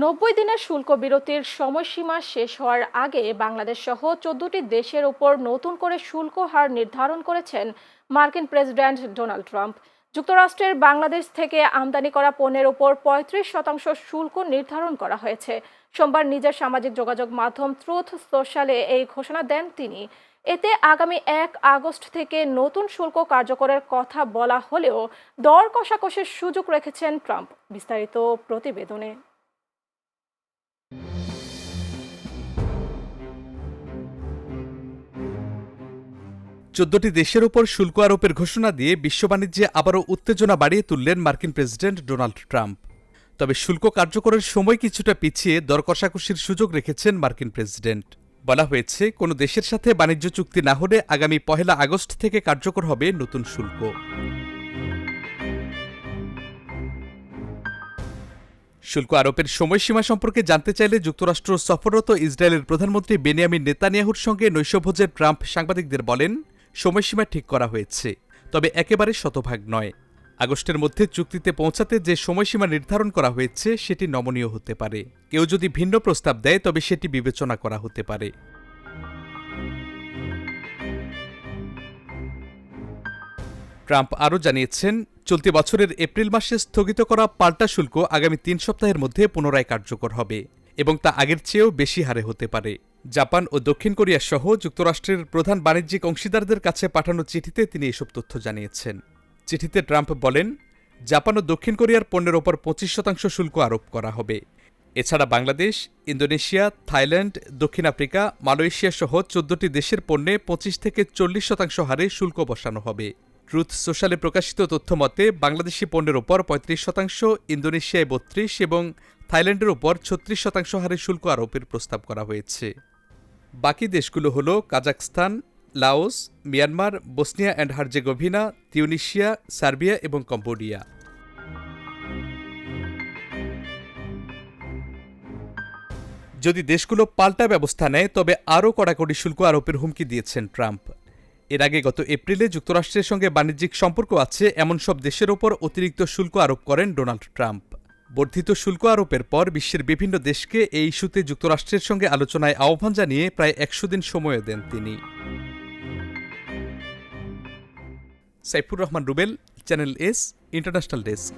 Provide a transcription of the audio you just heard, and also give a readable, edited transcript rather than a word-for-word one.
৯০ দিনের শুল্ক বিরতির সময়সীমা শেষ হওয়ার আগে বাংলাদেশ সহ ১৪টি দেশের ওপর নতুন করে শুল্ক হার নির্ধারণ করেছেন মার্কিন প্রেসিডেন্ট ডোনাল্ড ট্রাম্প। যুক্তরাষ্ট্রের বাংলাদেশ থেকে আমদানি করা পণ্যের ওপর ৩৫% শুল্ক নির্ধারণ করা হয়েছে। সোমবার নিজের সামাজিক যোগাযোগ মাধ্যম ট্রুথ সোশ্যালে এই ঘোষণা দেন তিনি। এতে আগামী ১ আগস্ট থেকে নতুন শুল্ক কার্যকরের কথা বলা হলেও দর কষাকষির সুযোগ রেখেছেন ট্রাম্প। বিস্তারিত প্রতিবেদনে। ১৪টি দেশের ওপর শুল্ক আরোপের ঘোষণা দিয়ে বিশ্ব বাণিজ্যে আবারও উত্তেজনা বাড়িয়ে তুললেন মার্কিন প্রেসিডেন্ট ডোনাল্ড ট্রাম্প। তবে শুল্ক কার্যকরের সময় কিছুটা পিছিয়ে দর কষাকষির সুযোগ রেখেছেন মার্কিন প্রেসিডেন্ট। বলা হয়েছে, কোনো দেশের সাথে বাণিজ্য চুক্তি না হলে আগামী ১ আগস্ট থেকে কার্যকর হবে নতুন শুল্ক। শুল্ক আরোপের সময়সীমা সম্পর্কে জানতে চাইলে যুক্তরাষ্ট্র সফররত ইসরায়েলের প্রধানমন্ত্রী বেনিয়ামিন নেতানিয়াহুর সঙ্গে নৈশভোজে ট্রাম্প সাংবাদিকদের বলেন, সময়সীমা ঠিক করা হয়েছে, তবে একেবারে শতভাগ নয়। আগস্টের মধ্যে চুক্তিতে পৌঁছাতে যে সময়সীমা নির্ধারণ করা হয়েছে সেটি নমনীয় হতে পারে। কেউ যদি ভিন্ন প্রস্তাব দেয় তবে সেটি বিবেচনা করা হতে পারে। ট্রাম্প আরও জানিয়েছেন, চলতি বছরের এপ্রিল মাসে স্থগিত করা পাল্টা শুল্ক আগামী ৩ সপ্তাহের মধ্যে পুনরায় কার্যকর হবে এবং তা আগের চেয়েও বেশি হারে হতে পারে। জাপান ও দক্ষিণ কোরিয়া সহ যুক্তরাষ্ট্রের প্রধান বাণিজ্যিক অংশীদারদের কাছে পাঠানো চিঠিতে তিনি এসব তথ্য জানিয়েছেন। চিঠিতে ট্রাম্প বলেন, জাপান ও দক্ষিণ কোরিয়ার পণ্যের ওপর ২৫% শুল্ক আরোপ করা হবে। এছাড়া বাংলাদেশ, ইন্দোনেশিয়া, থাইল্যান্ড, দক্ষিণ আফ্রিকা, মালয়েশিয়া সহ ১৪টি দেশের পণ্যে ২৫ থেকে ৪০% হারে শুল্ক বসানো হবে। ট্রুথ সোশ্যালে প্রকাশিত তথ্য মতে বাংলাদেশি পণ্যের ওপর ৩৫%, ইন্দোনেশিয়ায় ৩২% এবং থাইল্যান্ডের ওপর ৩৬% হারে শুল্ক আরোপের প্রস্তাব করা হয়েছে। বাকি দেশগুলো হল Kazakhstan, Laos, Myanmar, Bosnia and Herzegovina, Tunisia, Serbia এবং কম্বোডিয়া। যদি দেশগুলো পাল্টা ব্যবস্থা নেয় তবে আরও কড়াকড়ি শুল্ক আরোপের হুমকি দিয়েছেন ট্রাম্প। এর আগে গত এপ্রিলে যুক্তরাষ্ট্রের সঙ্গে বাণিজ্যিক সম্পর্ক আছে এমন সব দেশের ওপর অতিরিক্ত শুল্ক আরোপ করেন ডোনাল্ড ট্রাম্প। বর্ধিত শুল্ক আরোপের পর বিশ্বের বিভিন্ন দেশকে এই ইস্যুতে যুক্তরাষ্ট্রের সঙ্গে আলোচনায় আহ্বান জানিয়ে প্রায় ১০০ দিন সময় দেন তিনি। Saifur Rahman Rubel, channel S, international desk.